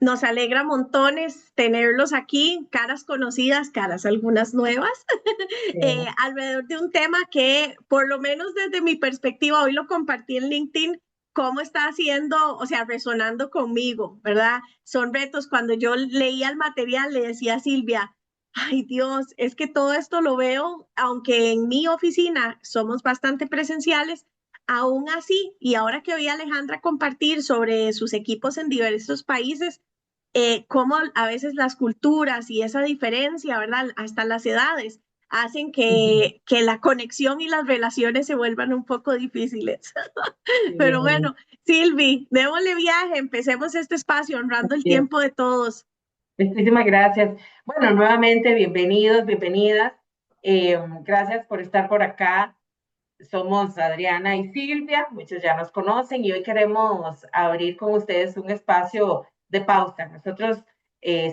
Nos alegra montones tenerlos aquí, caras conocidas, caras algunas nuevas, Sí. alrededor de un tema que, por lo menos desde mi perspectiva, hoy lo compartí en LinkedIn, cómo está haciendo, o sea, resonando conmigo, ¿verdad? Son retos. Cuando yo leía el material, le decía a Silvia, ay Dios, es que todo esto lo veo, aunque en mi oficina somos bastante presenciales, aún así, y ahora que oí a Alejandra compartir sobre sus equipos en diversos países, cómo a veces las culturas y esa diferencia, ¿verdad? Hasta las edades hacen Ujú. que la conexión y las relaciones se vuelvan un poco difíciles. Pero Sí, bueno, Silvi, démosle viaje, empecemos este espacio honrando el así es. tiempo de todos. Muchísimas gracias. Bueno, nuevamente, bienvenidos, bienvenidas. Gracias por estar por acá. Somos Adriana y Silvia, muchos ya nos conocen y hoy queremos abrir con ustedes un espacio de pausa. Nosotros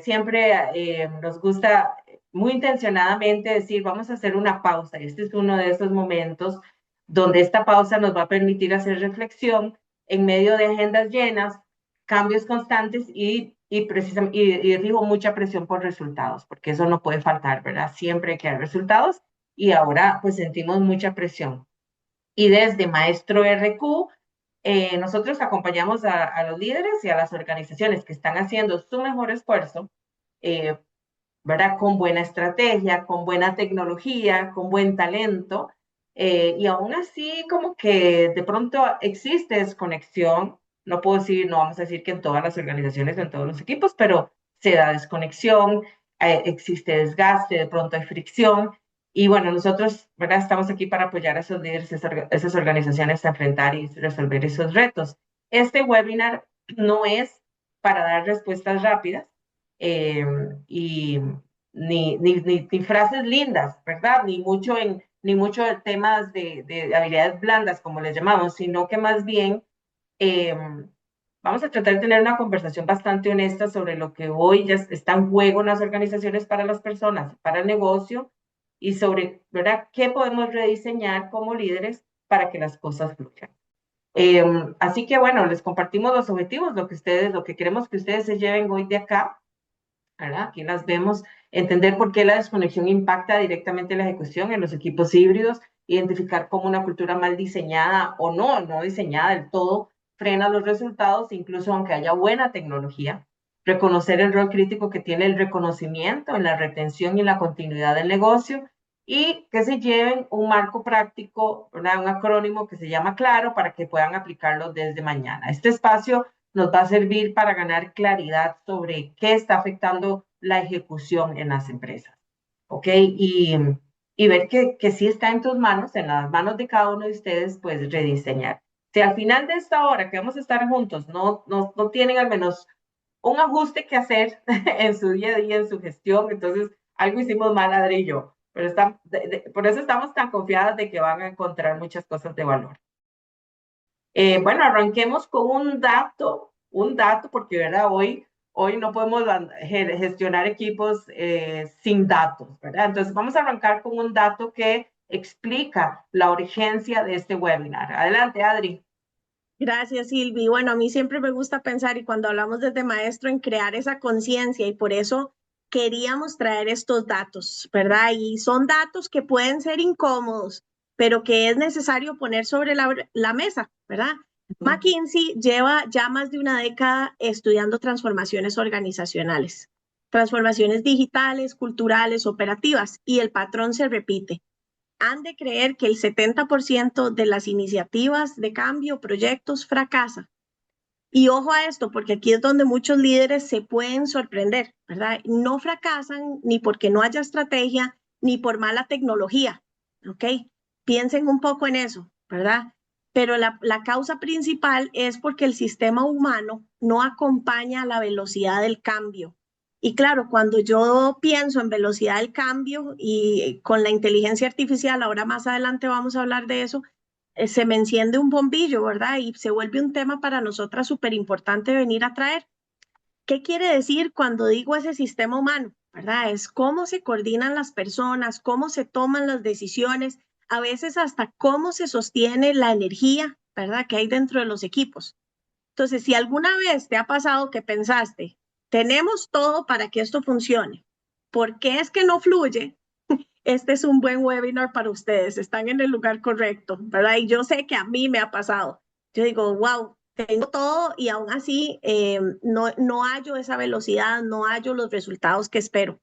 siempre nos gusta muy intencionadamente decir, vamos a hacer una pausa. Este es uno de esos momentos donde esta pausa nos va a permitir hacer reflexión en medio de agendas llenas, cambios constantes y digo mucha presión por resultados, porque eso no puede faltar, ¿verdad? Siempre hay que dar resultados y ahora pues sentimos mucha presión. Y desde Maestro RQ, nosotros acompañamos a los líderes y a las organizaciones que están haciendo su mejor esfuerzo, eh, ¿verdad? Con buena estrategia, con buena tecnología, con buen talento. Y aún así, como que de pronto existe desconexión. No puedo decir, no vamos a decir que en todas las organizaciones, en todos los equipos, pero se da desconexión, existe desgaste, de pronto hay fricción. Y bueno, nosotros, ¿verdad? Estamos aquí para apoyar a esos líderes, esas organizaciones a enfrentar y resolver esos retos. Este webinar no es para dar respuestas rápidas, eh, y ni frases lindas, ¿verdad? Ni mucho de temas de habilidades blandas, como les llamamos, sino que más bien eh, vamos a tratar de tener una conversación bastante honesta sobre lo que hoy ya está en juego en las organizaciones para las personas, para el negocio, y sobre, ¿verdad?, qué podemos rediseñar como líderes para que las cosas fluyan. Así que bueno, les compartimos los objetivos, lo que queremos que ustedes se lleven hoy de acá, ¿verdad? Aquí las vemos, entender por qué la desconexión impacta directamente la ejecución en los equipos híbridos, identificar cómo una cultura mal diseñada o no diseñada del todo frena los resultados, incluso aunque haya buena tecnología, reconocer el rol crítico que tiene el reconocimiento en la retención y la continuidad del negocio y que se lleven un marco práctico, ¿verdad? Un acrónimo que se llama Claro para que puedan aplicarlo desde mañana. Este espacio nos va a servir para ganar claridad sobre qué está afectando la ejecución en las empresas, ¿ok? Y ver que sí está en tus manos, en las manos de cada uno de ustedes, pues rediseñar. Si al final de esta hora que vamos a estar juntos no tienen al menos un ajuste que hacer en su día a día, en su gestión, entonces algo hicimos mal, Adri y yo. Pero por eso estamos tan confiadas de que van a encontrar muchas cosas de valor. Bueno, arranquemos con un dato, porque ¿verdad? Hoy no podemos gestionar equipos sin datos, ¿verdad? Entonces vamos a arrancar con un dato que explica la urgencia de este webinar. Adelante, Adri. Gracias, Silvi. Bueno, a mí siempre me gusta pensar y cuando hablamos desde maestro en crear esa conciencia y por eso queríamos traer estos datos, ¿verdad? Y son datos que pueden ser incómodos, pero que es necesario poner sobre la mesa, ¿verdad? McKinsey lleva ya más de una década estudiando transformaciones organizacionales, transformaciones digitales, culturales, operativas, y el patrón se repite. Han de creer que el 70% de las iniciativas de cambio, proyectos, fracasa. Y ojo a esto, porque aquí es donde muchos líderes se pueden sorprender, ¿verdad? No fracasan ni porque no haya estrategia, ni por mala tecnología, ¿ok? Piensen un poco en eso, ¿verdad? Pero la causa principal es porque el sistema humano no acompaña a la velocidad del cambio. Y claro, cuando yo pienso en velocidad del cambio y con la inteligencia artificial, ahora más adelante vamos a hablar de eso, se me enciende un bombillo, ¿verdad? Y se vuelve un tema para nosotras súper importante venir a traer. ¿Qué quiere decir cuando digo ese sistema humano? ¿Verdad? Es cómo se coordinan las personas, cómo se toman las decisiones, a veces hasta cómo se sostiene la energía, ¿verdad? Que hay dentro de los equipos. Entonces, si alguna vez te ha pasado que pensaste, tenemos todo para que esto funcione. ¿Por qué es que no fluye? Este es un buen webinar para ustedes, están en el lugar correcto, ¿verdad? Y yo sé que a mí me ha pasado. Yo digo, wow, tengo todo y aún así no hallo esa velocidad, no hallo los resultados que espero.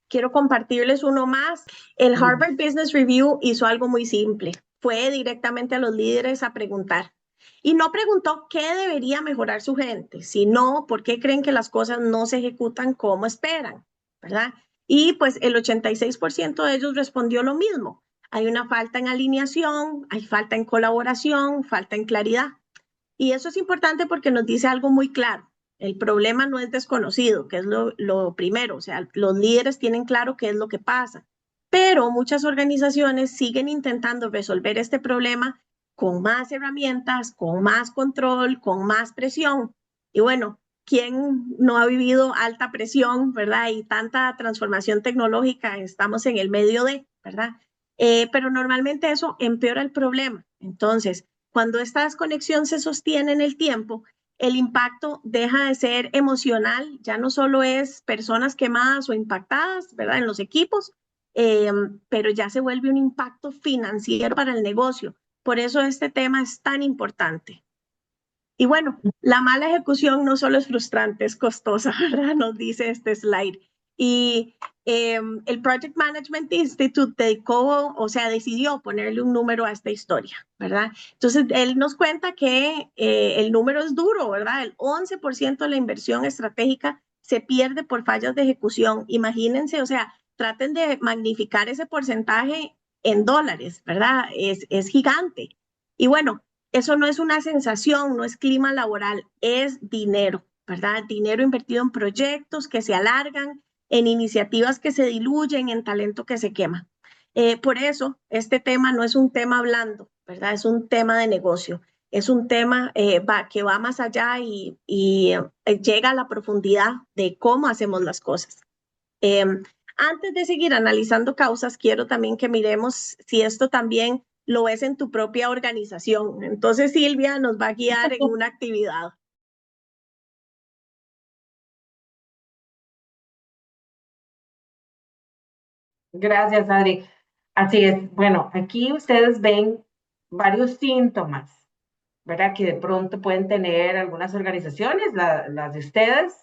Quiero compartirles uno más. El Harvard Business Review hizo algo muy simple. Fue directamente a los líderes a preguntar. Y no preguntó qué debería mejorar su gente, sino por qué creen que las cosas no se ejecutan como esperan, ¿verdad? Y pues el 86% de ellos respondió lo mismo. Hay una falta en alineación, hay falta en colaboración, falta en claridad. Y eso es importante porque nos dice algo muy claro. El problema no es desconocido, que es lo primero. O sea, los líderes tienen claro qué es lo que pasa. Pero muchas organizaciones siguen intentando resolver este problema con más herramientas, con más control, con más presión. Y bueno, ¿quién no ha vivido alta presión, verdad? Y tanta transformación tecnológica, estamos en el medio de, ¿verdad? Pero normalmente eso empeora el problema. Entonces, cuando esta desconexión se sostiene en el tiempo, el impacto deja de ser emocional, ya no solo es personas quemadas o impactadas, ¿verdad? En los equipos, pero ya se vuelve un impacto financiero para el negocio. Por eso este tema es tan importante. Y bueno, la mala ejecución no solo es frustrante, es costosa, ¿verdad? Nos dice este slide. Y el Project Management Institute dedicó, o sea, decidió ponerle un número a esta historia, ¿verdad? Entonces, él nos cuenta que el número es duro, ¿verdad? El 11% de la inversión estratégica se pierde por fallas de ejecución. Imagínense, o sea, traten de magnificar ese porcentaje en dólares, ¿verdad? Es gigante. Y bueno, eso no es una sensación, no es clima laboral, es dinero, ¿verdad? Dinero invertido en proyectos que se alargan, en iniciativas que se diluyen, en talento que se quema. Por eso, este tema no es un tema blando, ¿verdad? Es un tema de negocio, es un tema que va más allá y llega a la profundidad de cómo hacemos las cosas. Eh, Antes de seguir analizando causas, quiero también que miremos si esto también lo ves en tu propia organización. Entonces, Silvia nos va a guiar en una actividad. Gracias, Adri. Así es. Bueno, aquí ustedes ven varios síntomas, ¿verdad? Que de pronto pueden tener algunas organizaciones, las de ustedes,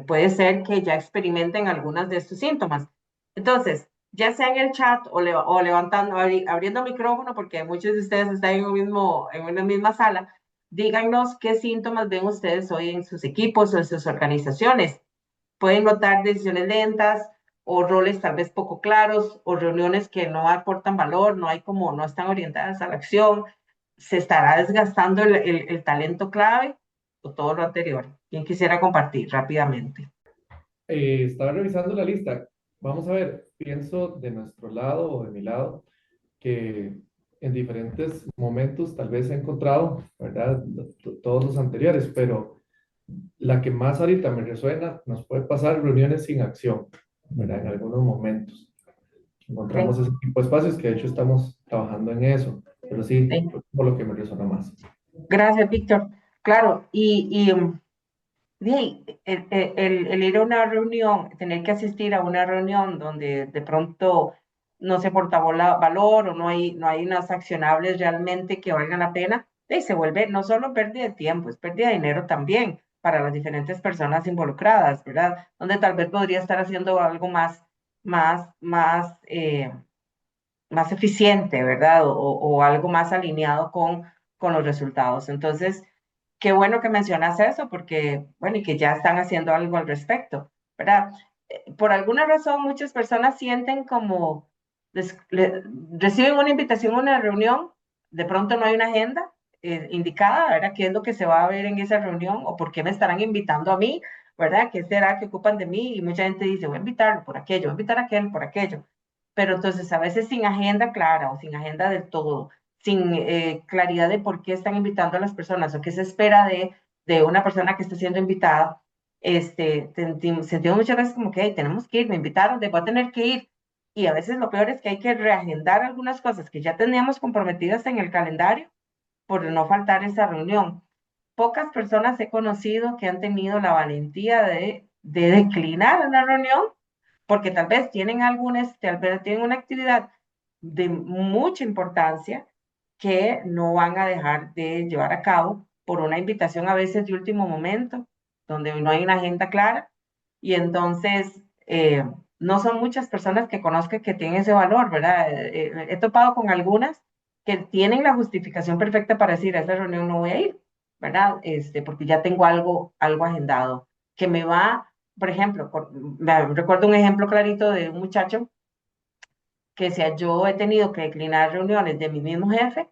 puede ser que ya experimenten algunas de estos síntomas. Entonces, ya sea en el chat o levantando, abriendo micrófono, porque muchos de ustedes están en una misma sala, díganos qué síntomas ven ustedes hoy en sus equipos o en sus organizaciones. Pueden notar decisiones lentas o roles tal vez poco claros o reuniones que no aportan valor, no están orientadas a la acción. ¿Se estará desgastando el talento clave o todo lo anterior? ¿Quién quisiera compartir rápidamente? Estaba revisando la lista. Vamos a ver, pienso de nuestro lado o de mi lado que en diferentes momentos tal vez he encontrado, ¿verdad? Todos los anteriores, pero la que más ahorita me resuena, nos puede pasar reuniones sin acción, ¿verdad? En algunos momentos. Encontramos Sí, ese tipo de espacios que de hecho estamos trabajando en eso, pero sí, sí. por lo que me resuena más. Gracias, Víctor. Claro, el ir a una reunión, tener que asistir a una reunión donde de pronto no se porta valor o no hay unas accionables realmente que valgan la pena, se vuelve no solo pérdida de tiempo, es pérdida de dinero también para las diferentes personas involucradas, ¿verdad? Donde tal vez podría estar haciendo algo más, más, eh, más eficiente, ¿verdad? O algo más alineado con los resultados. Entonces, qué bueno que mencionas eso, porque, bueno, y que ya están haciendo algo al respecto, ¿verdad? Por alguna razón, muchas personas sienten como reciben una invitación a una reunión, de pronto no hay una agenda indicada, ¿verdad? ¿Qué es lo que se va a ver en esa reunión o por qué me estarán invitando a mí, ¿verdad? ¿Qué será que ocupan de mí? Y mucha gente dice, voy a invitarlo por aquello, voy a invitar a aquel por aquello. Pero entonces a veces sin agenda clara o sin agenda del todo, sin claridad de por qué están invitando a las personas o qué se espera de una persona que está siendo invitada, sentimos muchas veces como que "Hey, tenemos que ir, me invitaron, voy a tener que ir". Y a veces lo peor es que hay que reagendar algunas cosas que ya teníamos comprometidas en el calendario por no faltar esa reunión. pocas personas he conocido que han tenido la valentía de declinar una reunión porque tal vez tienen tal vez tienen una actividad de mucha importancia que no van a dejar de llevar a cabo por una invitación a veces de último momento, donde no hay una agenda clara, y entonces no son muchas personas que conozcan que tienen ese valor, ¿verdad? He topado con algunas que tienen la justificación perfecta para decir, a esa reunión no voy a ir, ¿verdad? Porque ya tengo algo agendado, que me va, por ejemplo, recuerdo un ejemplo clarito de un muchacho que decía, yo he tenido que declinar reuniones de mi mismo jefe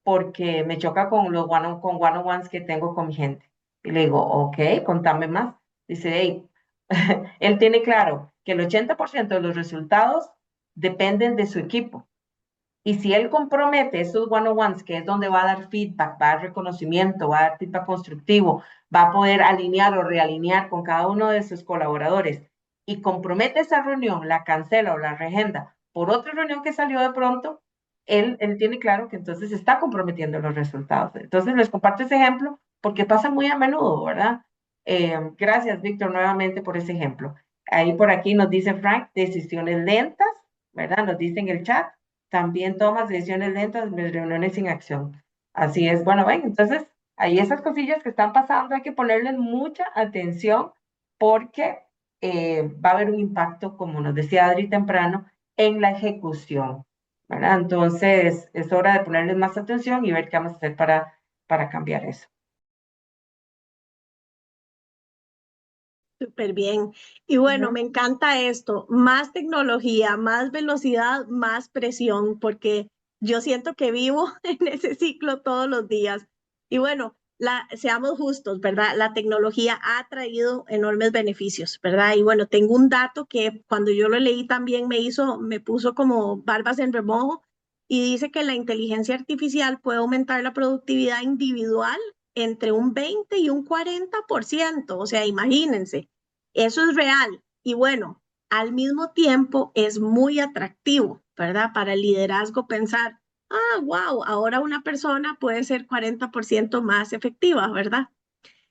porque me choca con los one-on-ones que tengo con mi gente. Y le digo, ok, contame más. Dice, hey, él tiene claro que el 80% de los resultados dependen de su equipo. Y si él compromete esos one-on-ones, que es donde va a dar feedback, va a dar reconocimiento, va a dar feedback constructivo, va a poder alinear o realinear con cada uno de sus colaboradores, y compromete esa reunión, la cancela o la reagenda por otra reunión que salió de pronto, él tiene claro que entonces está comprometiendo los resultados. Entonces les comparto ese ejemplo porque pasa muy a menudo, ¿verdad? Gracias, Víctor, nuevamente por ese ejemplo. Ahí por aquí nos dice Frank, decisiones lentas, ¿verdad? Nos dice en el chat. También tomas decisiones lentas, reuniones sin acción. Así es. Bueno, ven, entonces, ahí esas cosillas que están pasando hay que ponerles mucha atención porque va a haber un impacto, como nos decía Adri temprano, en la ejecución, ¿verdad? Entonces, es hora de ponerles más atención y ver qué vamos a hacer para cambiar eso. Súper bien. Y bueno, me encanta esto, más tecnología, más velocidad, más presión, porque yo siento que vivo en ese ciclo todos los días. Y bueno, seamos justos, ¿verdad? La tecnología ha traído enormes beneficios, ¿verdad? Y bueno, tengo un dato que cuando yo lo leí también me puso como barbas en remojo y dice que la inteligencia artificial puede aumentar la productividad individual entre un 20 y un 40%. O sea, imagínense. Eso es real y bueno, al mismo tiempo es muy atractivo, ¿verdad? Para el liderazgo pensar, wow, ahora una persona puede ser 40% más efectiva, ¿verdad?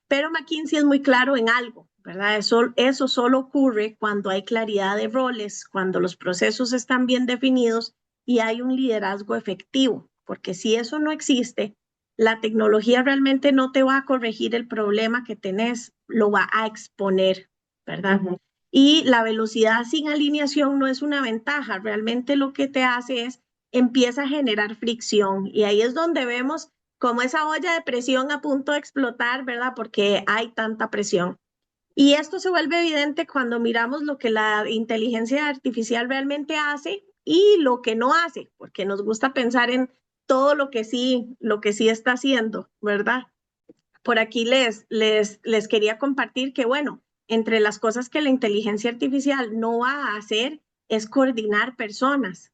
Pero McKinsey es muy claro en algo, ¿verdad? Eso solo ocurre cuando hay claridad de roles, cuando los procesos están bien definidos y hay un liderazgo efectivo, porque si eso no existe, la tecnología realmente no te va a corregir el problema que tenés, lo va a exponer, ¿verdad? Y la velocidad sin alineación no es una ventaja, realmente lo que te hace es empieza a generar fricción y ahí es donde vemos como esa olla de presión a punto de explotar, ¿verdad? Porque hay tanta presión. Y esto se vuelve evidente cuando miramos lo que la inteligencia artificial realmente hace y lo que no hace, porque nos gusta pensar en todo lo que sí está haciendo, ¿verdad? Por aquí les quería compartir que, bueno, entre las cosas que la inteligencia artificial no va a hacer es coordinar personas,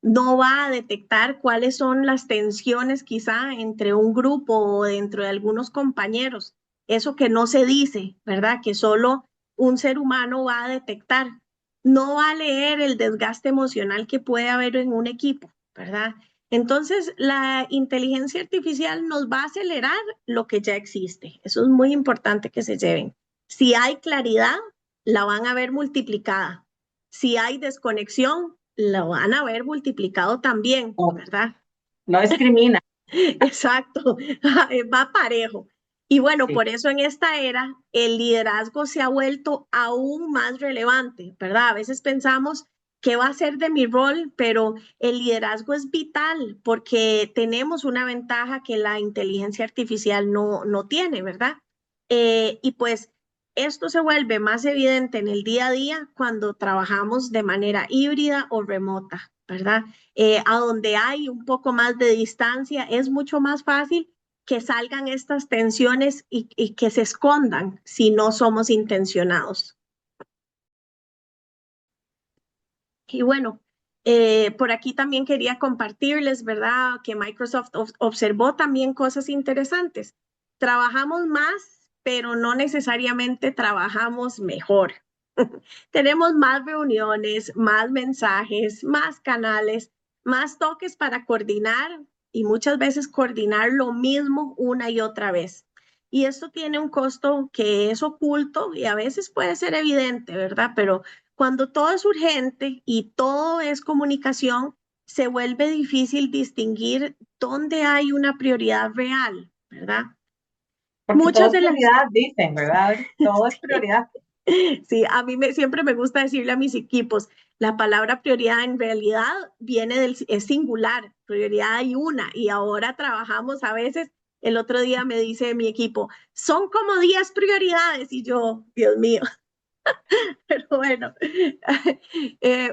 no va a detectar cuáles son las tensiones quizá entre un grupo o dentro de algunos compañeros, eso que no se dice, ¿verdad? Que solo un ser humano va a detectar. No va a leer el desgaste emocional que puede haber en un equipo, ¿verdad? Entonces, la inteligencia artificial nos va a acelerar lo que ya existe. Eso es muy importante que se lleven. Si hay claridad, la van a ver multiplicada. Si hay desconexión, lo van a ver multiplicado también, ¿verdad? No discrimina. Exacto, va parejo. Y bueno, Sí. por eso en esta era el liderazgo se ha vuelto aún más relevante, ¿verdad? A veces pensamos qué va a ser de mi rol, pero el liderazgo es vital porque tenemos una ventaja que la inteligencia artificial no tiene, ¿verdad? Y pues esto se vuelve más evidente en el día a día cuando trabajamos de manera híbrida o remota, ¿verdad? A donde hay un poco más de distancia, es mucho más fácil que salgan estas tensiones y que se escondan si no somos intencionados. Y bueno, por aquí también quería compartirles, ¿verdad? Que Microsoft observó también cosas interesantes. Trabajamos más, pero no necesariamente trabajamos mejor. Tenemos más reuniones, más mensajes, más canales, más toques para coordinar y muchas veces coordinar lo mismo una y otra vez. Y esto tiene un costo que es oculto y a veces puede ser evidente, ¿verdad? Pero cuando todo es urgente y todo es comunicación, se vuelve difícil distinguir dónde hay una prioridad real, ¿verdad? Porque todo Muchas es de las... prioridad, dicen, ¿verdad, Adri? Todo es prioridad. Sí, a mí siempre me gusta decirle a mis equipos, la palabra prioridad en realidad es singular, prioridad hay una, y ahora trabajamos a veces, el otro día me dice mi equipo, son como 10 prioridades, y yo, Dios mío, pero bueno,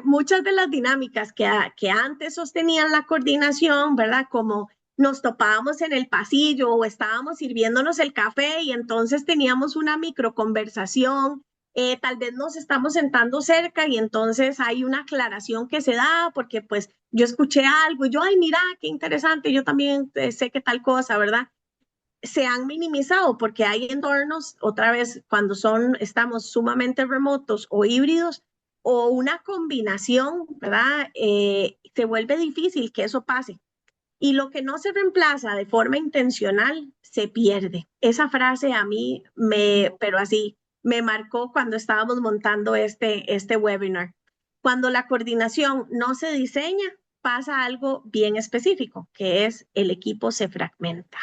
muchas de las dinámicas que antes sostenían la coordinación, ¿verdad? Como nos topábamos en el pasillo o estábamos sirviéndonos el café y entonces teníamos una micro conversación, tal vez nos estamos sentando cerca y entonces hay una aclaración que se da porque pues yo escuché algo y yo, ay, mira, qué interesante, yo también sé que tal cosa, ¿verdad? Se han minimizado porque hay entornos, otra vez, cuando estamos sumamente remotos o híbridos o una combinación, ¿verdad? Se vuelve difícil que eso pase. Y lo que no se reemplaza de forma intencional se pierde. Esa frase a mí pero así, me marcó cuando estábamos montando este webinar. Cuando la coordinación no se diseña, pasa algo bien específico, que es el equipo se fragmenta.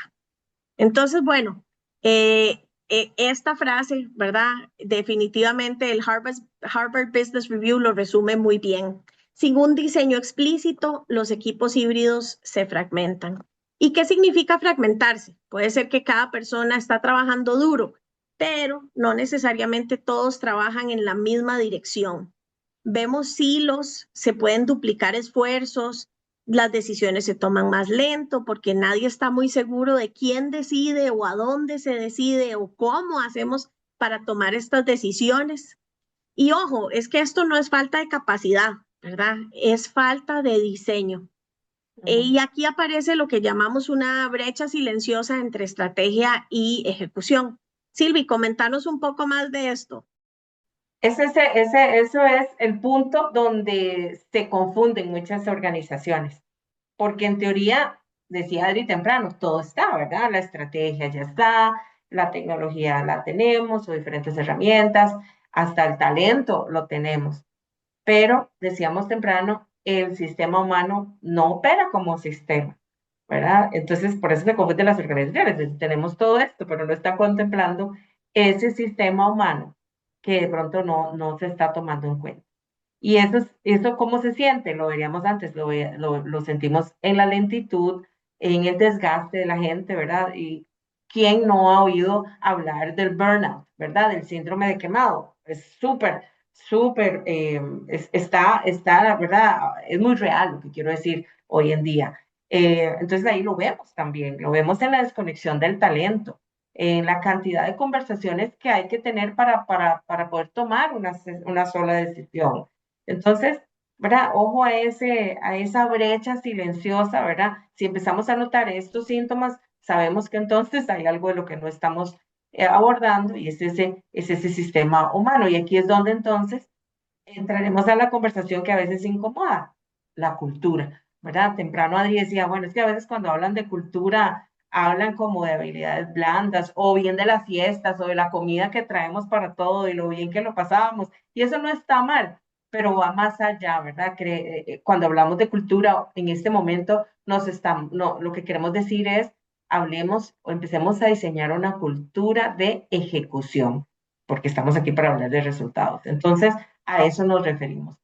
Entonces, bueno, esta frase, ¿verdad? Definitivamente el Harvard Business Review lo resume muy bien. Sin un diseño explícito, los equipos híbridos se fragmentan. ¿Y qué significa fragmentarse? Puede ser que cada persona está trabajando duro, pero no necesariamente todos trabajan en la misma dirección. Vemos silos, se pueden duplicar esfuerzos, las decisiones se toman más lento porque nadie está muy seguro de quién decide o a dónde se decide o cómo hacemos para tomar estas decisiones. Y ojo, es que esto no es falta de capacidad, ¿verdad? Es falta de diseño. Y aquí aparece lo que llamamos una brecha silenciosa entre estrategia y ejecución. Silvi, comentanos un poco más de esto. Eso es el punto donde se confunden muchas organizaciones, porque en teoría, decía Adri temprano, todo está, ¿verdad? La estrategia ya está, la tecnología la tenemos, o diferentes herramientas, hasta el talento lo tenemos. Pero, decíamos temprano, el sistema humano no opera como sistema, ¿verdad? Entonces, por eso se confunden las organizaciones. Tenemos todo esto, pero no está contemplando ese sistema humano que de pronto no se está tomando en cuenta. Y eso ¿cómo se siente? Lo veríamos antes, lo sentimos en la lentitud, en el desgaste de la gente, ¿verdad? Y ¿quién no ha oído hablar del burnout, ¿verdad? Del síndrome de quemado. Es súper, la verdad, es muy real lo que quiero decir hoy en día. Entonces ahí lo vemos también, lo vemos en la desconexión del talento, en la cantidad de conversaciones que hay que tener para poder tomar una sola decisión. Entonces, ¿verdad? Ojo a esa brecha silenciosa, ¿verdad? Si empezamos a notar estos síntomas, sabemos que entonces hay algo de lo que no estamos abordando y es ese sistema humano. Y aquí es donde entonces entraremos a la conversación que a veces incomoda, la cultura, ¿verdad? Temprano Adri decía, bueno, es que a veces cuando hablan de cultura, hablan como de habilidades blandas, o bien de las fiestas, o de la comida que traemos para todo, y lo bien que lo pasábamos, y eso no está mal, pero va más allá, ¿verdad? Cuando hablamos de cultura, en este momento no, lo que queremos decir es, hablemos o empecemos a diseñar una cultura de ejecución, porque estamos aquí para hablar de resultados. Entonces, a eso nos referimos.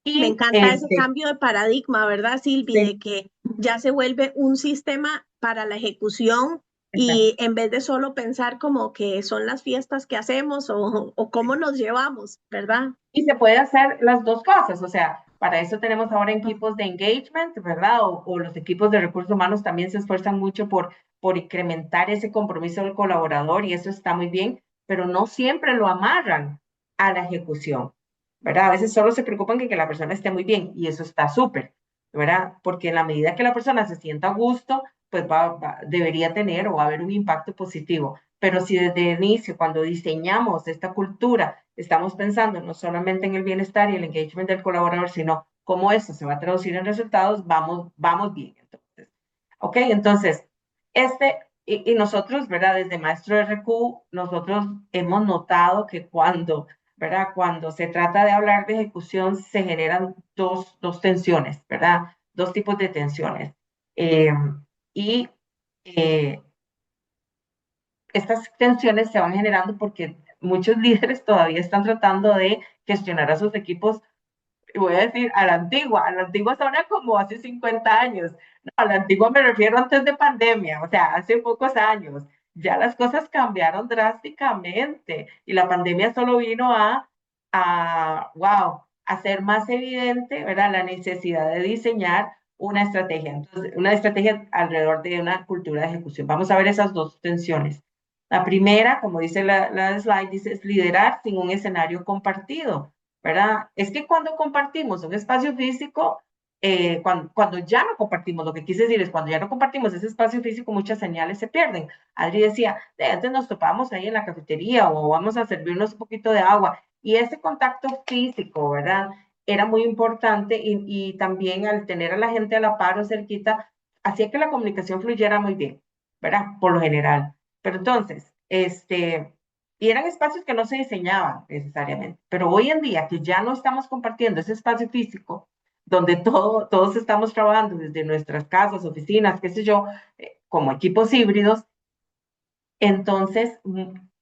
Me Y encanta ese cambio de paradigma, ¿verdad, Silvi? sí, De que ya se vuelve un sistema para la ejecución exacto. y en vez de solo pensar como que son las fiestas que hacemos o cómo nos llevamos, ¿verdad? Y se puede hacer las dos cosas, o sea, para eso tenemos ahora equipos de engagement, ¿verdad? O los equipos de recursos humanos también se esfuerzan mucho por incrementar ese compromiso del colaborador y eso está muy bien, pero no siempre lo amarran a la ejecución, ¿verdad? A veces solo se preocupan que la persona esté muy bien y eso está súper, ¿verdad? Porque en la medida que la persona se sienta a gusto, pues debería tener o va a haber un impacto positivo. Pero si desde el inicio, cuando diseñamos esta cultura, estamos pensando no solamente en el bienestar y el engagement del colaborador, sino cómo eso se va a traducir en resultados, vamos bien. Entonces, ok, entonces, Y nosotros, ¿verdad? Desde Maestro RQ, nosotros hemos notado que ¿verdad? Cuando se trata de hablar de ejecución, se generan dos tensiones, ¿verdad? Dos tipos de tensiones. Eh, y eh, estas tensiones se van generando porque muchos líderes todavía están tratando de gestionar a sus equipos, y voy a decir, a la antigua suena como hace 50 años, no, a la antigua me refiero antes de pandemia, o sea, hace pocos años, ya las cosas cambiaron drásticamente y la pandemia solo vino wow, hacer más evidente, ¿verdad? La necesidad de diseñar una estrategia, entonces, una estrategia alrededor de una cultura de ejecución. Vamos a ver esas dos tensiones. La primera, como dice la slide, dice, es liderar sin un escenario compartido. ¿Verdad? Es que cuando compartimos un espacio físico, cuando ya no compartimos, lo que quise decir es cuando ya no compartimos ese espacio físico, muchas señales se pierden. Adri decía, antes nos topamos ahí en la cafetería o vamos a servirnos un poquito de agua y ese contacto físico, ¿verdad? Era muy importante y también al tener a la gente a la par o cerquita, hacía que la comunicación fluyera muy bien, ¿verdad? Por lo general. Pero entonces, y eran espacios que no se diseñaban necesariamente. Pero hoy en día, que ya no estamos compartiendo ese espacio físico, donde todos estamos trabajando desde nuestras casas, oficinas, qué sé yo, como equipos híbridos, entonces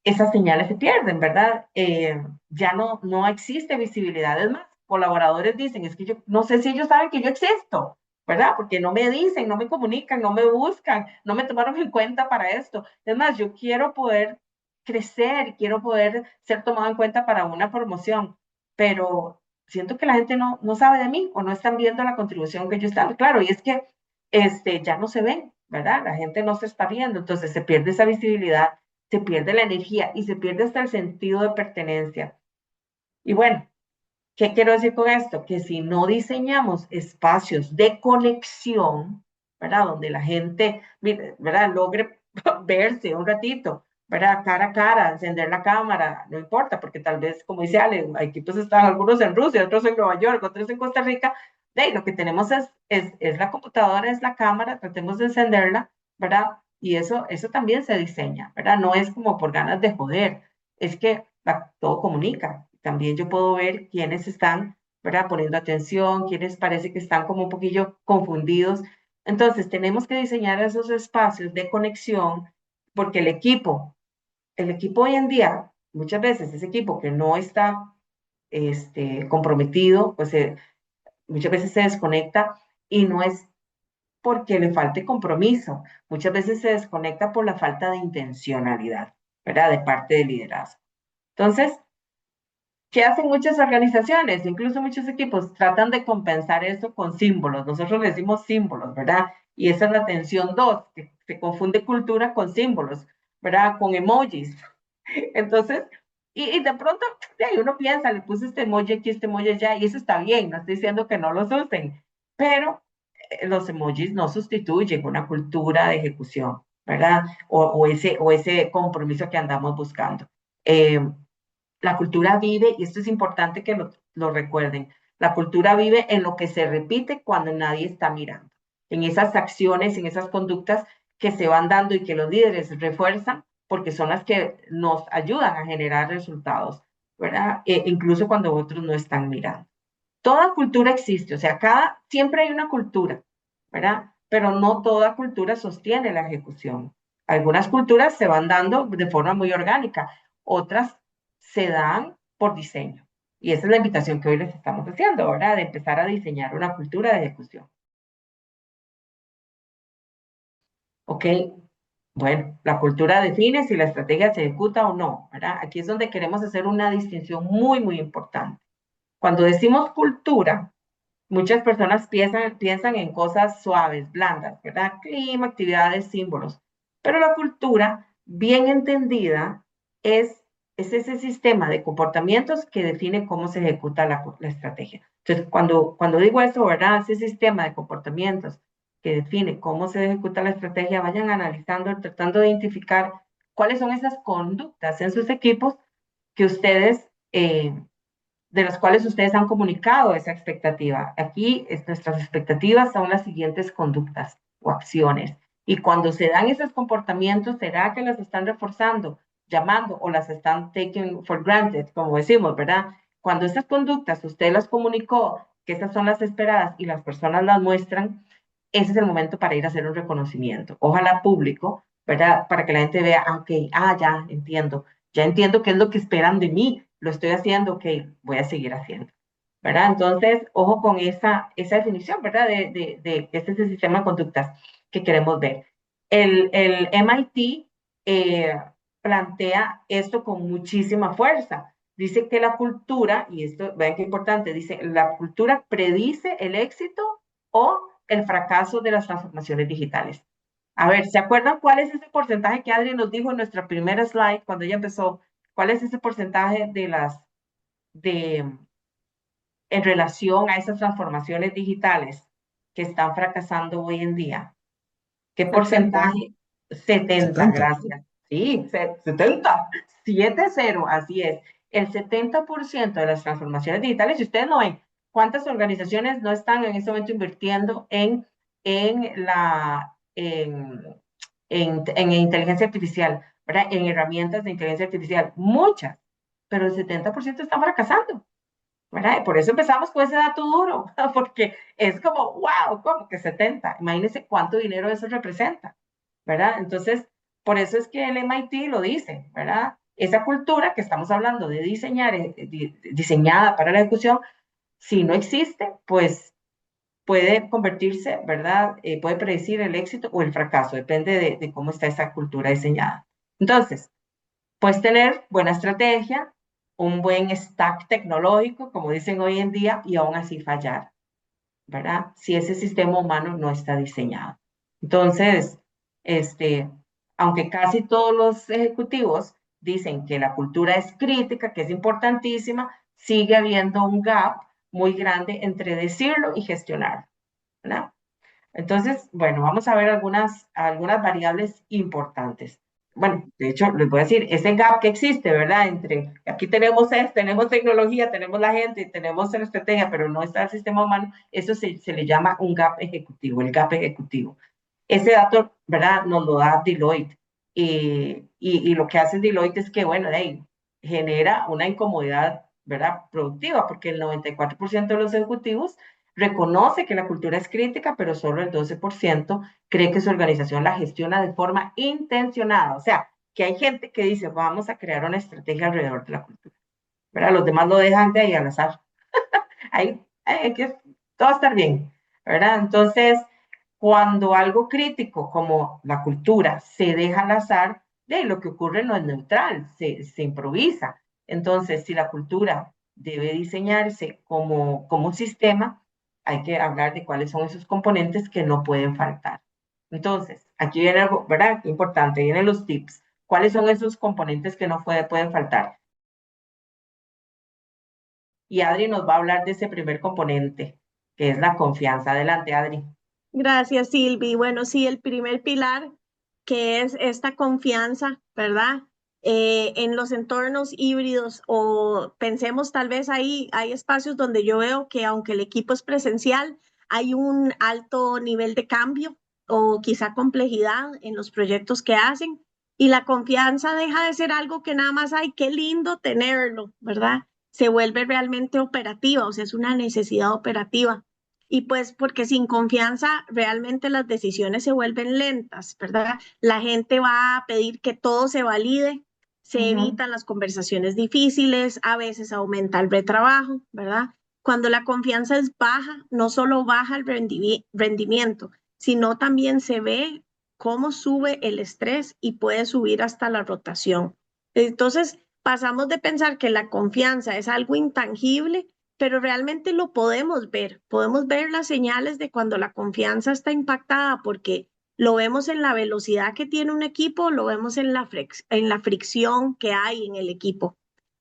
esas señales se pierden, ¿verdad? Ya no existe visibilidad. Es más, colaboradores dicen, es que yo no sé si ellos saben que yo existo, ¿verdad? Porque no me dicen, no me comunican, no me buscan, no me tomaron en cuenta para esto. Es más, yo quiero poder crecer, quiero poder ser tomado en cuenta para una promoción, pero siento que la gente no sabe de mí o no están viendo la contribución que yo estoy dando. Claro, y es que ya no se ven, ¿verdad? La gente no se está viendo, entonces se pierde esa visibilidad, se pierde la energía y se pierde hasta el sentido de pertenencia. Y bueno, ¿qué quiero decir con esto? Que si no diseñamos espacios de conexión, ¿verdad? Donde la gente, ¿verdad? Logre verse un ratito, ¿verdad? Cara a cara, encender la cámara, no importa, porque tal vez, como dice Ale, hay equipos están algunos en Rusia, otros en Nueva York, otros en Costa Rica, lo que tenemos es la computadora, es la cámara, tratemos de encenderla, ¿verdad? Y eso también se diseña, ¿verdad? No es como por ganas de joder, es que todo comunica. También yo puedo ver quiénes están, ¿verdad? Poniendo atención, quiénes parece que están como un poquillo confundidos. Entonces, tenemos que diseñar esos espacios de conexión porque el equipo hoy en día, muchas veces ese equipo que no está comprometido, pues muchas veces se desconecta y no es porque le falte compromiso, muchas veces se desconecta por la falta de intencionalidad, ¿verdad? De parte del liderazgo. Entonces, ¿qué hacen muchas organizaciones? Incluso muchos equipos tratan de compensar eso con símbolos. Nosotros le decimos símbolos, ¿verdad? Y esa es la tensión 2, que se confunde cultura con símbolos, ¿verdad? Con emojis. Entonces, y de pronto uno piensa, le puse este emoji aquí, este emoji allá, y eso está bien, no estoy diciendo que no los usen, pero los emojis no sustituyen una cultura de ejecución, ¿verdad? O ese compromiso que andamos buscando. La cultura vive, y esto es importante que lo recuerden, la cultura vive en lo que se repite cuando nadie está mirando, en esas acciones, en esas conductas que se van dando y que los líderes refuerzan porque son las que nos ayudan a generar resultados, ¿verdad? Incluso cuando otros no están mirando. Toda cultura existe, o sea, siempre hay una cultura, ¿verdad? Pero no toda cultura sostiene la ejecución. Algunas culturas se van dando de forma muy orgánica, otras se dan por diseño. Y esa es la invitación que hoy les estamos haciendo, ¿verdad? De empezar a diseñar una cultura de ejecución. ¿Ok? Bueno, la cultura define si la estrategia se ejecuta o no, ¿verdad? Aquí es donde queremos hacer una distinción muy, muy importante. Cuando decimos cultura, muchas personas piensan en cosas suaves, blandas, ¿verdad? Clima, actividades, símbolos. Pero la cultura, bien entendida, es ese sistema de comportamientos que define cómo se ejecuta la estrategia. Entonces, cuando digo eso, ¿verdad? Ese sistema de comportamientos que define cómo se ejecuta la estrategia, vayan analizando, tratando de identificar cuáles son esas conductas en sus equipos que ustedes de los cuales ustedes han comunicado esa expectativa. Aquí nuestras expectativas son las siguientes conductas o acciones. Y cuando se dan esos comportamientos, ¿será que las están reforzando, llamando o las están taking for granted, como decimos, ¿verdad? Cuando esas conductas usted las comunicó, que esas son las esperadas y las personas las muestran, ese es el momento para ir a hacer un reconocimiento. Ojalá público, ¿verdad? Para que la gente vea, ah, ok, ya entiendo qué es lo que esperan de mí, lo estoy haciendo, ok, voy a seguir haciendo, ¿verdad? Entonces, ojo con esa definición, ¿verdad? De este es el sistema de conductas que queremos ver. El MIT plantea esto con muchísima fuerza. Dice que la cultura, y esto, vean qué importante, dice, la cultura predice el éxito o el fracaso de las transformaciones digitales. A ver, ¿se acuerdan cuál es ese porcentaje que Adri nos dijo en nuestra primera slide cuando ella empezó? ¿Cuál es ese porcentaje de, en relación a esas transformaciones digitales que están fracasando hoy en día? ¿Qué 70. porcentaje? 70, 70. gracias. Sí, 70, 7-0, así es. El 70% de las transformaciones digitales, si ustedes no ven, ¿cuántas organizaciones no están en este momento invirtiendo en inteligencia artificial, ¿verdad? En herramientas de inteligencia artificial? Muchas, pero el 70% están fracasando, ¿verdad? Por eso empezamos con ese dato duro, porque es como, wow, como que 70. Imagínense cuánto dinero eso representa, ¿verdad? Entonces, por eso es que el MIT lo dice, ¿verdad? Esa cultura que estamos hablando de diseñar, diseñada para la ejecución, si no existe, pues puede convertirse, ¿verdad? Puede predecir el éxito o el fracaso, depende de cómo está esa cultura diseñada. Entonces, puedes tener buena estrategia, un buen stack tecnológico, como dicen hoy en día, y aún así fallar, ¿verdad? Si ese sistema humano no está diseñado. Entonces, aunque casi todos los ejecutivos dicen que la cultura es crítica, que es importantísima, sigue habiendo un gap muy grande entre decirlo y gestionarlo, ¿verdad? Entonces, bueno, vamos a ver algunas variables importantes. Bueno, de hecho, les voy a decir, ese gap que existe, ¿verdad? Entre, aquí tenemos tecnología, tenemos la gente, tenemos la estrategia, pero no está el sistema humano, eso se le llama un gap ejecutivo, el gap ejecutivo. Ese dato, ¿verdad? Nos lo da Deloitte. Y lo que hace Deloitte es que, bueno, genera una incomodidad, ¿verdad? Productiva, porque el 94% de los ejecutivos reconoce que la cultura es crítica, pero solo el 12% cree que su organización la gestiona de forma intencionada. O sea, que hay gente que dice, vamos a crear una estrategia alrededor de la cultura, ¿verdad? Los demás lo dejan de ahí al azar. Hay que todo estar bien, ¿verdad? Entonces, cuando algo crítico como la cultura se deja al azar, lo que ocurre no es neutral, se improvisa. Entonces, si la cultura debe diseñarse como un sistema, hay que hablar de cuáles son esos componentes que no pueden faltar. Entonces, aquí viene algo, ¿verdad? Qué importante, vienen los tips. ¿Cuáles son esos componentes que no pueden faltar? Y Adri nos va a hablar de ese primer componente, que es la confianza. Adelante, Adri. Gracias, Silvi. Bueno, sí, el primer pilar, que es esta confianza, ¿verdad? En los entornos híbridos o pensemos tal vez ahí, hay espacios donde yo veo que aunque el equipo es presencial, hay un alto nivel de cambio o quizá complejidad en los proyectos que hacen y la confianza deja de ser algo que nada más hay, qué lindo tenerlo, ¿verdad? Se vuelve realmente operativa, o sea, es una necesidad operativa. Y pues porque sin confianza realmente las decisiones se vuelven lentas, ¿verdad? La gente va a pedir que todo se valide, se evitan las conversaciones difíciles, a veces aumenta el retrabajo, ¿verdad? Cuando la confianza es baja, no solo baja el rendimiento, sino también se ve cómo sube el estrés y puede subir hasta la rotación. Entonces, pasamos de pensar que la confianza es algo intangible, pero realmente lo podemos ver las señales de cuando la confianza está impactada porque lo vemos en la velocidad que tiene un equipo, lo vemos en la fricción que hay en el equipo.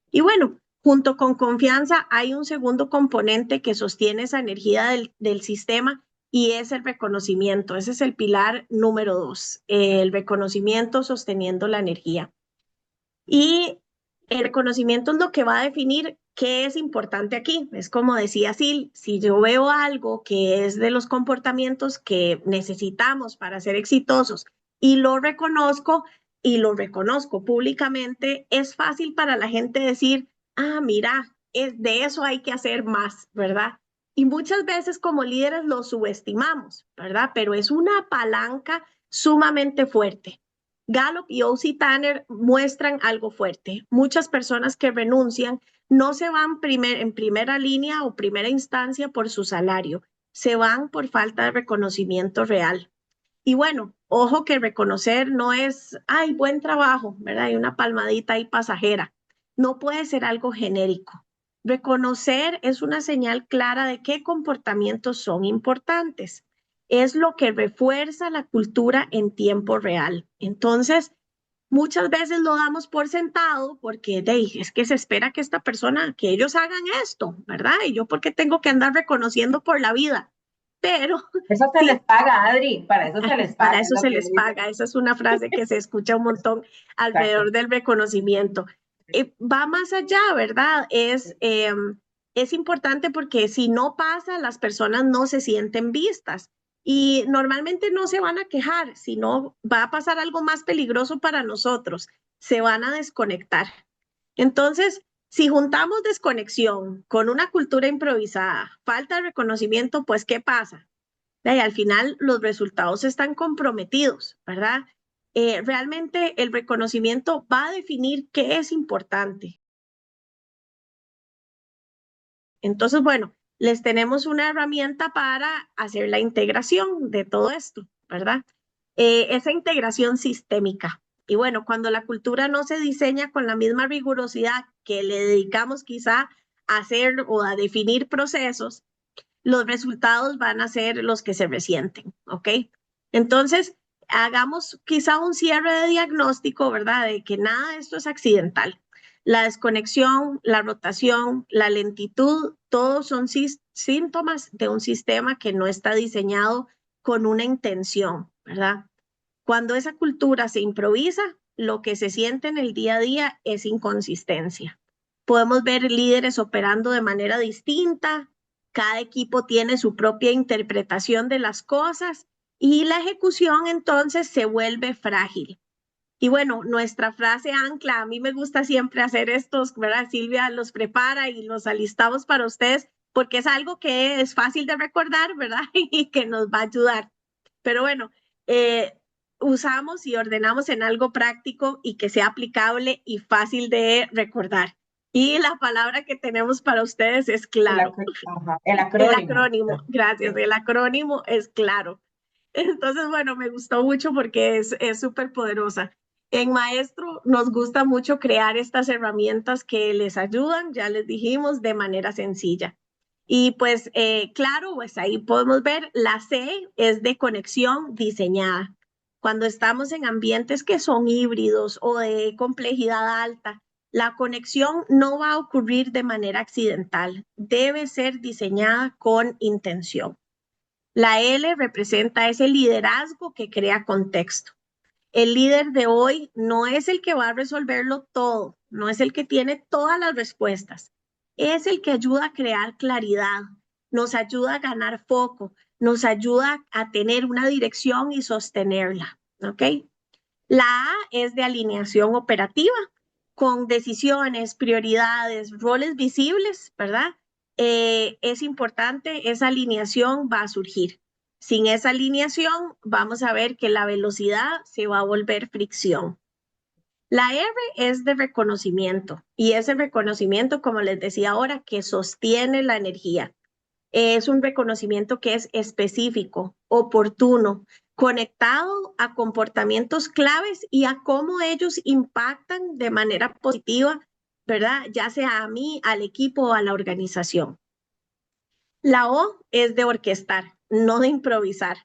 Y bueno, junto con confianza hay un segundo componente que sostiene esa energía del sistema y es el reconocimiento. Ese es el pilar número 2, el reconocimiento sosteniendo la energía. Y El reconocimiento es lo que va a definir qué es importante aquí. Es como decía Sil, si yo veo algo que es de los comportamientos que necesitamos para ser exitosos y lo reconozco públicamente, es fácil para la gente decir, ah, mira, de eso hay que hacer más, ¿verdad? Y muchas veces como líderes lo subestimamos, ¿verdad? Pero es una palanca sumamente fuerte. Gallup y O.C. Tanner muestran algo fuerte. Muchas personas que renuncian no se van en primera línea o primera instancia por su salario, se van por falta de reconocimiento real. Y bueno, ojo que reconocer no es, ay, buen trabajo, ¿verdad? Hay una palmadita ahí pasajera. No puede ser algo genérico. Reconocer es una señal clara de qué comportamientos son importantes. Es lo que refuerza la cultura en tiempo real. Entonces, muchas veces lo damos por sentado porque es que se espera que esta persona, que ellos hagan esto, ¿verdad? Y yo porque tengo que andar reconociendo por la vida. Pero Eso se les sí, paga, Adri, para eso se les para paga, es eso lo se que les dicen. paga. Esa es una frase que se escucha un montón Exacto. alrededor del reconocimiento. Va más allá, ¿verdad? Es importante porque si no pasa, las personas no se sienten vistas y normalmente no se van a quejar, sino va a pasar algo más peligroso para nosotros. Se van a desconectar. Entonces, si juntamos desconexión con una cultura improvisada, falta de reconocimiento, pues ¿qué pasa? Y al final los resultados están comprometidos, ¿verdad? Realmente el reconocimiento va a definir qué es importante. Entonces, bueno, les tenemos una herramienta para hacer la integración de todo esto, ¿verdad? Esa integración sistémica. Y bueno, cuando la cultura no se diseña con la misma rigurosidad que le dedicamos quizá a hacer o a definir procesos, los resultados van a ser los que se resienten, ¿ok? Entonces, hagamos quizá un cierre de diagnóstico, ¿verdad? De que nada de esto es accidental. La desconexión, la rotación, la lentitud, todos son síntomas de un sistema que no está diseñado con una intención, ¿verdad? Cuando esa cultura se improvisa, lo que se siente en el día a día es inconsistencia. Podemos ver líderes operando de manera distinta, cada equipo tiene su propia interpretación de las cosas y la ejecución entonces se vuelve frágil. Y bueno, nuestra frase ancla, a mí me gusta siempre hacer estos, ¿verdad? Silvia los prepara y los alistamos para ustedes porque es algo que es fácil de recordar, ¿verdad? Y que nos va a ayudar. Pero bueno, eh, usamos y ordenamos en algo práctico y que sea aplicable y fácil de recordar. Y la palabra que tenemos para ustedes es claro. El El acrónimo. acrónimo, gracias, el acrónimo es claro. Entonces, bueno, me gustó mucho porque es súper poderosa. En Maestro nos gusta mucho crear estas herramientas que les ayudan, ya les dijimos, de manera sencilla. Y pues, claro, pues ahí podemos ver, la C es de conexión diseñada. Cuando estamos en ambientes que son híbridos o de complejidad alta, la conexión no va a ocurrir de manera accidental, debe ser diseñada con intención. La L representa ese liderazgo que crea contexto. El líder de hoy no es el que va a resolverlo todo, no es el que tiene todas las respuestas, es el que ayuda a crear claridad, nos ayuda a ganar foco, nos ayuda a tener una dirección y sostenerla, ¿ok? La A es de alineación operativa, con decisiones, prioridades, roles visibles, ¿verdad? Es importante, esa alineación va a surgir. Sin esa alineación, vamos a ver que la velocidad se va a volver fricción. La R es de reconocimiento y ese reconocimiento, como les decía ahora, que sostiene la energía. Es un reconocimiento que es específico, oportuno, conectado a comportamientos claves y a cómo ellos impactan de manera positiva, ¿verdad? Ya sea a mí, al equipo o a la organización. La O es de orquestar, no de improvisar.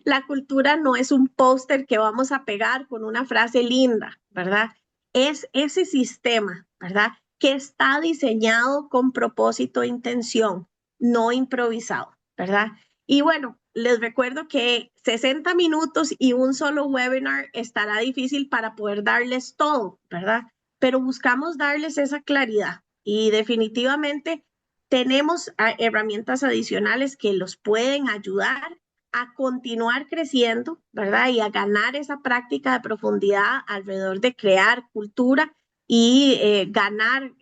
La cultura no es un póster que vamos a pegar con una frase linda, ¿verdad? Es ese sistema, ¿verdad? Que está diseñado con propósito e intención, no improvisado, ¿verdad? Y bueno, les recuerdo que 60 minutos y un solo webinar estará difícil para poder darles todo, ¿verdad? pero buscamos darles esa claridad y definitivamente tenemos herramientas adicionales que los pueden ayudar a continuar creciendo, ¿verdad? Y a ganar esa práctica de profundidad alrededor de crear cultura y ganar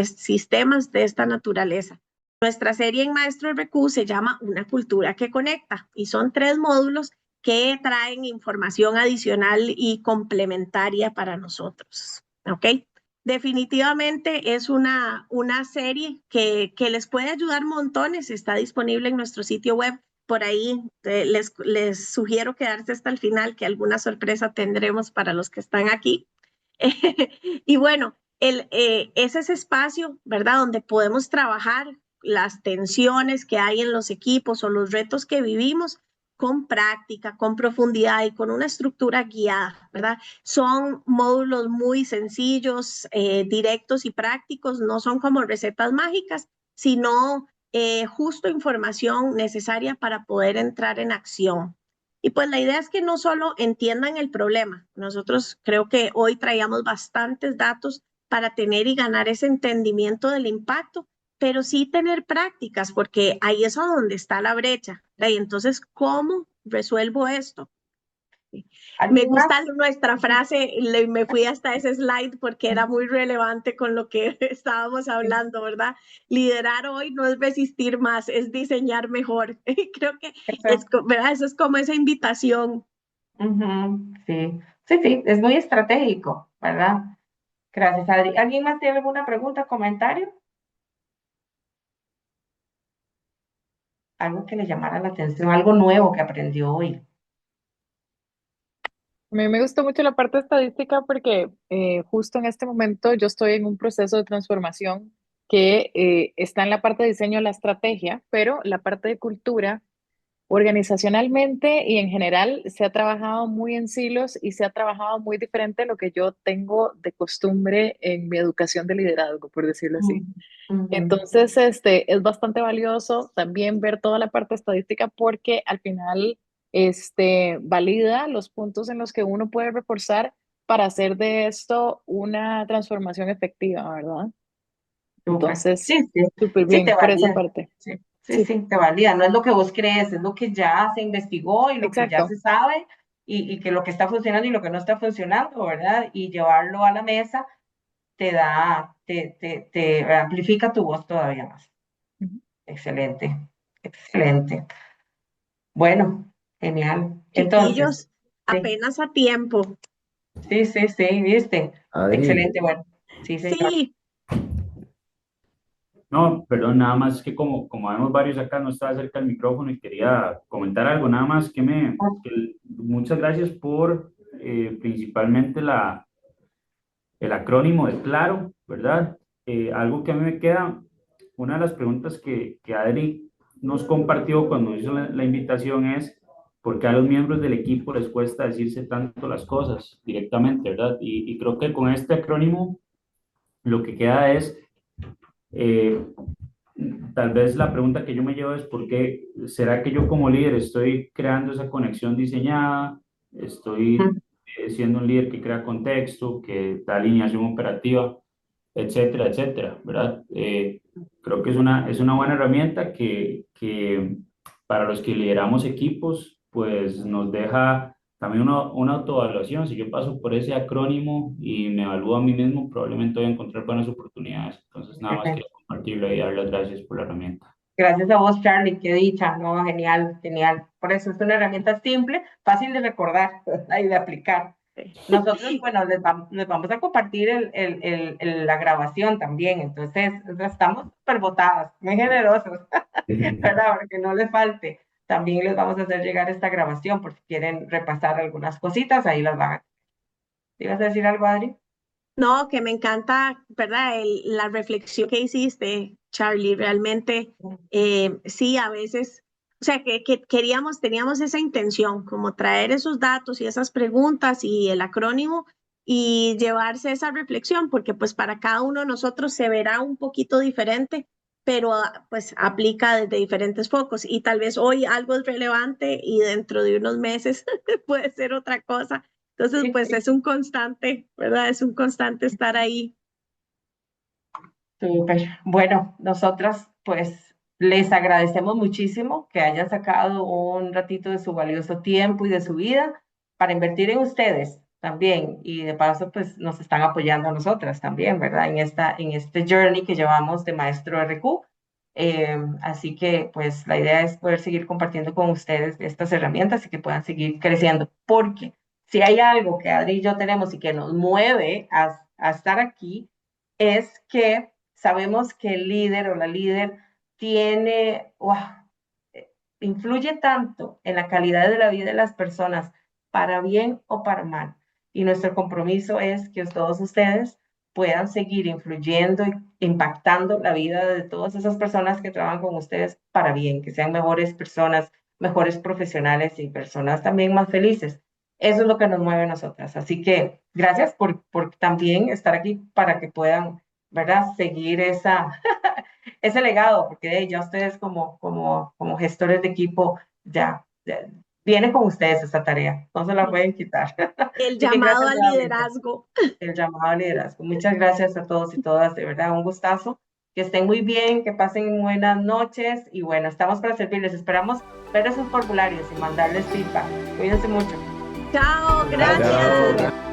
sistemas de esta naturaleza. Nuestra serie en Maestro RQ se llama Una cultura que conecta y son 3 módulos que traen información adicional y complementaria para nosotros. ¿Ok? Definitivamente es una serie que les puede ayudar montones. Está disponible en nuestro sitio web. Por ahí les sugiero quedarse hasta el final, que alguna sorpresa tendremos para los que están aquí. Y bueno, es ese espacio, ¿verdad? Donde podemos trabajar las tensiones que hay en los equipos o los retos que vivimos con práctica, con profundidad y con una estructura guiada, ¿verdad? Son módulos muy sencillos, directos y prácticos, no son como recetas mágicas, sino justo información necesaria para poder entrar en acción. Y pues la idea es que no solo entiendan el problema, nosotros creo que hoy traíamos bastantes datos para tener y ganar ese entendimiento del impacto, pero sí tener prácticas, porque ahí es a donde está la brecha. Y entonces, ¿cómo resuelvo esto? Me ¿Alguien más? gusta nuestra frase, me fui hasta ese slide porque era muy relevante con lo que estábamos hablando, ¿verdad? Liderar hoy no es resistir más, es diseñar mejor. Creo que ¿verdad? Eso es como esa invitación. Sí, sí, sí, es muy estratégico, ¿verdad? Gracias, Adri. ¿Alguien más tiene alguna pregunta, comentario? Algo que le llamara la atención, algo nuevo que aprendió hoy. A mí me gustó mucho la parte estadística porque justo en este momento yo estoy en un proceso de transformación que está en la parte de diseño de la estrategia, pero la parte de cultura, organizacionalmente y en general, se ha trabajado muy en silos y se ha trabajado muy diferente de lo que yo tengo de costumbre en mi educación de liderazgo, por decirlo así. Entonces, es bastante valioso también ver toda la parte estadística porque al final, valida los puntos en los que uno puede reforzar para hacer de esto una transformación efectiva, ¿verdad? Súper. Entonces, Sí, sí, súper sí, te bien por esa valida. parte. Sí, sí, Sí, sí, te valida. No es lo que vos crees, es lo que ya se investigó y lo que ya exacto. se sabe y que lo que está funcionando y lo que no está funcionando, ¿verdad? Y llevarlo a la mesa te amplifica tu voz todavía más. Ujú. Excelente, excelente. Bueno, genial. Entonces, Chiquillos, sí, apenas a tiempo. sí, sí, sí, viste. Adri, Excelente, bueno. Sí, señor. Sí, no, perdón, nada más que como vemos varios acá, no estaba cerca del micrófono y quería comentar algo, nada más muchas gracias por principalmente el acrónimo de Claro, ¿verdad? Algo que a mí me queda, una de las preguntas que Adri nos compartió cuando hizo la invitación es, ¿por qué a los miembros del equipo les cuesta decirse tanto las cosas directamente, ¿verdad? Y creo que con este acrónimo lo que queda es eh, tal vez la pregunta que yo me llevo es ¿por qué será que yo como líder estoy creando esa conexión diseñada? Estoy siendo un líder que crea contexto, que da alineación operativa, etcétera, etcétera, ¿verdad? Creo que es una buena herramienta que para los que lideramos equipos, pues nos deja también una autoevaluación. Si yo paso por ese acrónimo y me evalúo a mí mismo, probablemente voy a encontrar buenas oportunidades. Entonces, nada más quería compartirlo y dar las gracias por la herramienta. Gracias a vos, Charlie, qué dicha, no, genial, genial. Por eso es una herramienta simple, fácil de recordar y de aplicar. Nosotros, bueno, les vamos a compartir la grabación también, entonces estamos súper votadas, muy generosos, ¿verdad? Para que no les falte. También les vamos a hacer llegar esta grabación por si quieren repasar algunas cositas, ahí las van a... ¿Ibas a decir algo, Adri? no, que me encanta, ¿verdad? La reflexión que hiciste, Charlie, realmente sí, a veces, o sea, que teníamos esa intención, como traer esos datos y esas preguntas y el acrónimo y llevarse esa reflexión, porque pues para cada uno de nosotros se verá un poquito diferente, pero pues aplica desde diferentes focos y tal vez hoy algo es relevante y dentro de unos meses puede ser otra cosa. Entonces, pues es un constante, ¿verdad? Es un constante estar ahí. Súper. Bueno, nosotras pues les agradecemos muchísimo que hayan sacado un ratito de su valioso tiempo y de su vida para invertir en ustedes también y de paso pues nos están apoyando a nosotras también, ¿verdad? En este journey que llevamos de Maestro RQ. Así que pues la idea es poder seguir compartiendo con ustedes estas herramientas y que puedan seguir creciendo, porque si hay algo que Adri y yo tenemos y que nos mueve a estar aquí, es que sabemos que el líder o la líder tiene, influye tanto en la calidad de la vida de las personas, para bien o para mal. Y nuestro compromiso es que todos ustedes puedan seguir influyendo y impactando la vida de todas esas personas que trabajan con ustedes para bien, que sean mejores personas, mejores profesionales y personas también más felices. Eso es lo que nos mueve a nosotras. Así que gracias por también estar aquí para que puedan, ¿verdad?, seguir ese legado, porque ya ustedes como gestores de equipo ya viene con ustedes esa tarea, no se la pueden quitar. El Así que llamado gracias al nuevamente. liderazgo. El llamado al liderazgo. Muchas gracias a todos y todas, de verdad, un gustazo. Que estén muy bien, que pasen buenas noches y bueno, estamos para servirles. Esperamos ver esos formularios y mandarles feedback. Cuídense mucho. Chao, Gracias. gracias.